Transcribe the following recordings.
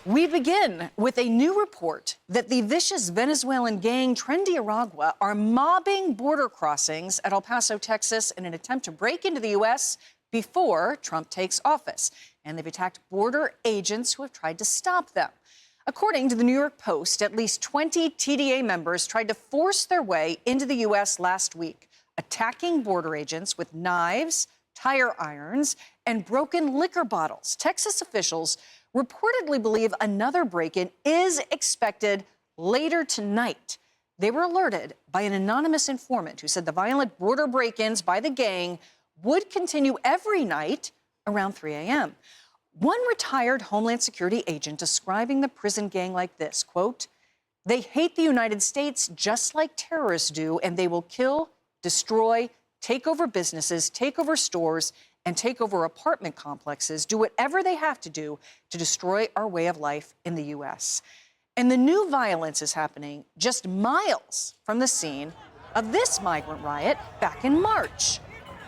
We begin with a new report that the vicious Venezuelan gang Tren de Aragua are mobbing border crossings at El Paso, Texas, in an attempt to break into the U.S. before Trump takes office. And they've attacked border agents who have tried to stop them. According to the New York Post, at least 20 TDA members tried to force their way into the U.S. last week, attacking border agents with knives, tire irons, and broken liquor bottles. Texas officials reportedly believe another break-in is expected later tonight. They were alerted by an anonymous informant who said the violent border break-ins by the gang would continue every night around 3 a.m. One retired Homeland Security agent describing the prison gang like this, quote, "They hate the United States just like terrorists do, and they will kill, destroy, take over businesses, take over stores, and take over apartment complexes, do whatever they have to do to destroy our way of life in the U.S." And the new violence is happening just miles from the scene of this migrant riot back in March.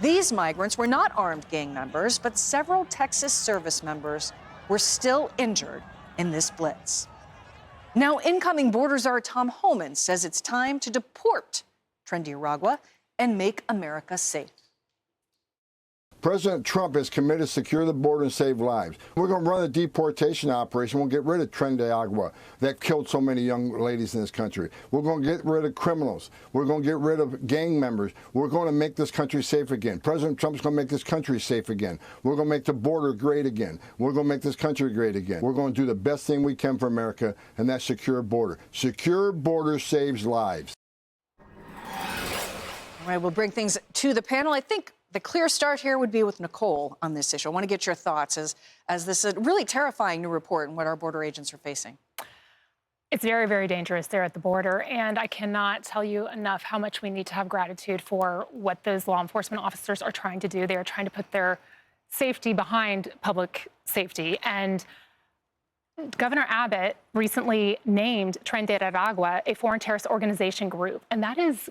These migrants were not armed gang members, but several Texas service members were still injured in this blitz. Now, incoming border czar Tom Homan says it's time to deport Tren de Aragua and make America safe. President Trump is committed to secure the border and save lives. We're going to run a deportation operation. We'll get rid of Tren de Aragua that killed so many young ladies in this country. We're going to get rid of criminals. We're going to get rid of gang members. We're going to make this country safe again. President Trump's going to make this country safe again. We're going to make the border great again. We're going to make this country great again. We're going to do the best thing we can for America, and that's secure border. Secure border saves lives. All right, we'll bring things to the panel. I think the clear start here would be with Nicole on this issue. I want to get your thoughts as this is a really terrifying new report and what our border agents are facing. It's very, very dangerous there at the border, and I cannot tell you enough how much we need to have gratitude for what those law enforcement officers are trying to do. They are trying to put their safety behind public safety. And Governor Abbott recently named Tren de Aragua a foreign terrorist organization group, and that is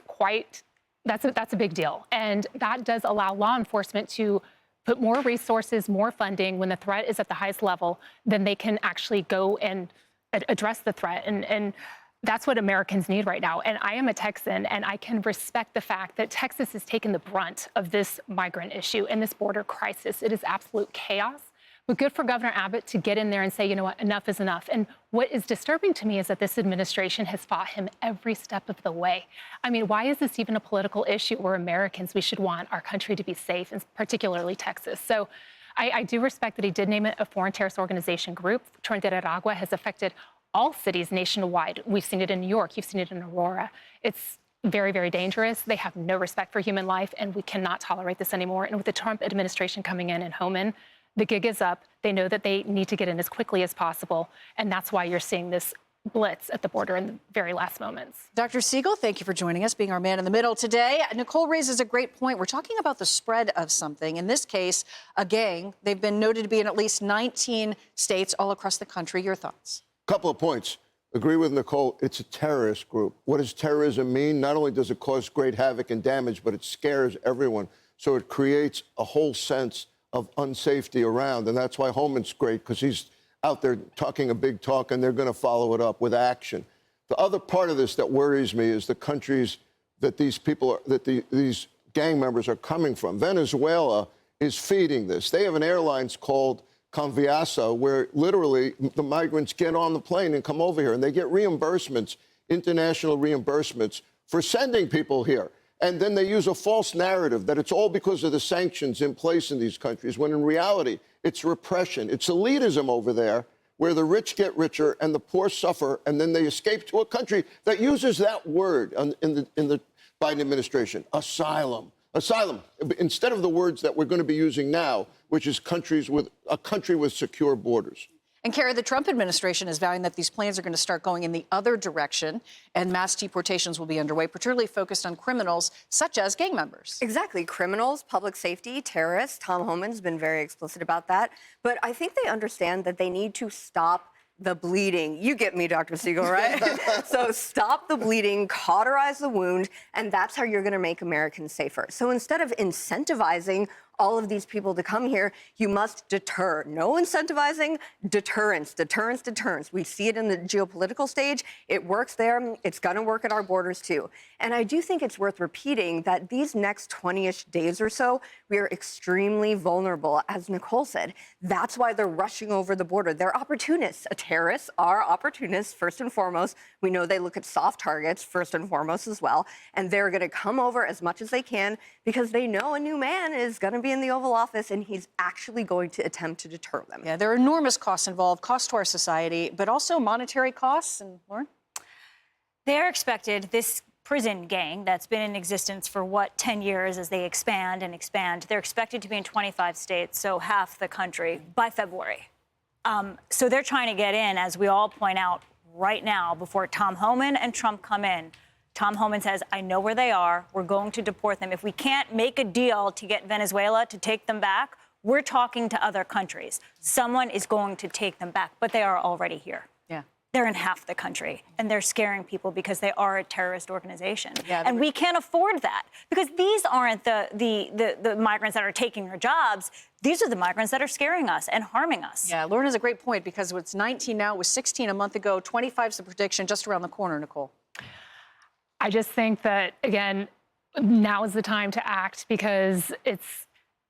that's a big deal. And that does allow law enforcement to put more resources, more funding when the threat is at the highest level, then they can actually go and address the threat. And that's what Americans need right now. And I am a Texan, and I can respect the fact that Texas has taken the brunt of this migrant issue and this border crisis. It is absolute chaos. But good for Governor Abbott to get in there and say, you know what, enough is enough. And what is disturbing to me is that this administration has fought him every step of the way. I mean, why is this even a political issue? We're Americans. We should want our country to be safe, and particularly Texas. So I do respect that he did name it a foreign terrorist organization group. Tren de Aragua has affected all cities nationwide. We've seen it in New York. You've seen it in Aurora. It's very, very dangerous. They have no respect for human life, and we cannot tolerate this anymore. And with the Trump administration coming in and Homan, the gig is up. They know that they need to get in as quickly as possible, and that's why you're seeing this blitz at the border in the very last moments. Dr. Siegel, thank you for joining us, being our man in the middle today. Nicole raises a great point. We're talking about the spread of something. In this case, a gang. They've been noted to be in at least 19 states all across the country. Your thoughts? Couple of points. Agree with Nicole. It's a terrorist group. What does terrorism mean? Not only does it cause great havoc and damage, but it scares everyone. So it creates a whole sense of unsafety around. And that's why Homan's great, because he's out there talking a big talk, and they're going to follow it up with action. The other part of this that worries me is the countries that these people are, these gang members are coming from. Venezuela is feeding this. They have an airlines called Conviasa, where literally the migrants get on the plane and come over here, and they get reimbursements, international reimbursements, for sending people here. And then they use a false narrative that it's all because of the sanctions in place in these countries, when in reality, it's repression. It's elitism over there, where the rich get richer and the poor suffer, and then they escape to a country that uses that word in the Biden administration, asylum. Asylum, instead of the words that we're going to be using now, which is a country with secure borders. And Carrie, the Trump administration is vowing that these plans are going to start going in the other direction, and mass deportations will be underway, particularly focused on criminals such as gang members. Exactly. Criminals, public safety, terrorists. Tom Homan's been very explicit about that. But I think they understand that they need to stop the bleeding. You get me, Dr. Siegel, right? So stop the bleeding, cauterize the wound, and that's how you're going to make Americans safer. So instead of incentivizing all of these people to come here, you must deter. No incentivizing, deterrence, deterrence, deterrence. We see it in the geopolitical stage. It works there. It's going to work at our borders, too. And I do think it's worth repeating that these next 20-ish days or so, we are extremely vulnerable, as Nicole said. That's why they're rushing over the border. They're opportunists. Terrorists are opportunists, first and foremost. We know they look at soft targets, first and foremost, as well. And they're going to come over as much as they can because they know a new man is going to be in the Oval Office and he's actually going to attempt to deter them. Yeah, there are enormous costs involved, costs to our society, but also monetary costs. And Lauren? They're expected, this prison gang that's been in existence for, 10 years as they expand and expand, they're expected to be in 25 states, so half the country, by February. So they're trying to get in, as we all point out right now, before Tom Homan and Trump come in. Tom Homan says, I know where they are. We're going to deport them. If we can't make a deal to get Venezuela to take them back, we're talking to other countries. Someone is going to take them back, but they are already here. Yeah. They're in half the country, and they're scaring people because they are a terrorist organization. Yeah, and we can't afford that, because these aren't the migrants that are taking our jobs. These are the migrants that are scaring us and harming us. Yeah, Lauren has a great point, because it's 19 now, it was 16 a month ago, 25 is the prediction just around the corner, Nicole. I just think that, again, now is the time to act, because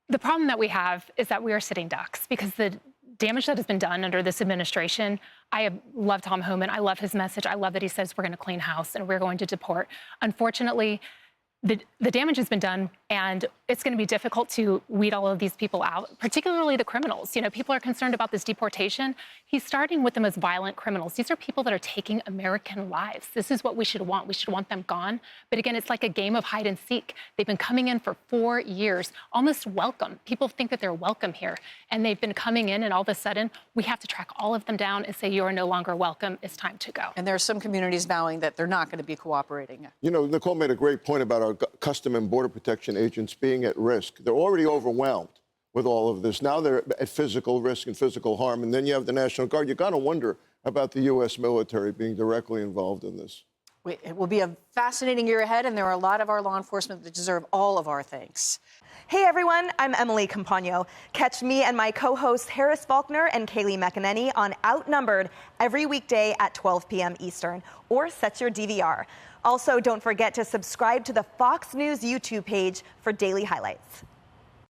the problem that we have is that we are sitting ducks, because the damage that has been done under this administration. I love Tom Homan. I love his message. I love that he says we're going to clean house and we're going to deport. Unfortunately, the damage has been done, and it's going to be difficult to weed all of these people out, particularly the criminals. You know, people are concerned about this deportation. He's starting with the most violent criminals. These are people that are taking American lives. This is what we should want. We should want them gone. But again, it's like a game of hide and seek. They've been coming in for 4 years, almost welcome. People think that they're welcome here, and they've been coming in, and all of a sudden, we have to track all of them down and say, you are no longer welcome. It's time to go. And there are some communities vowing that they're not going to be cooperating. You know, Nicole made a great point about our Custom and Border Protection agents being at risk. They're already overwhelmed with all of this. Now they're at physical risk and physical harm. And then you have the National Guard. You got to wonder about the U.S. military being directly involved in this. It will be a fascinating year ahead, and there are a lot of our law enforcement that deserve all of our thanks. Hey everyone, I'm Emily Campagno. Catch me and my co-hosts Harris Faulkner and Kaylee McEnany on Outnumbered every weekday at 12 p.m. Eastern, or set your DVR. Also, don't forget to subscribe to the Fox News YouTube page for daily highlights.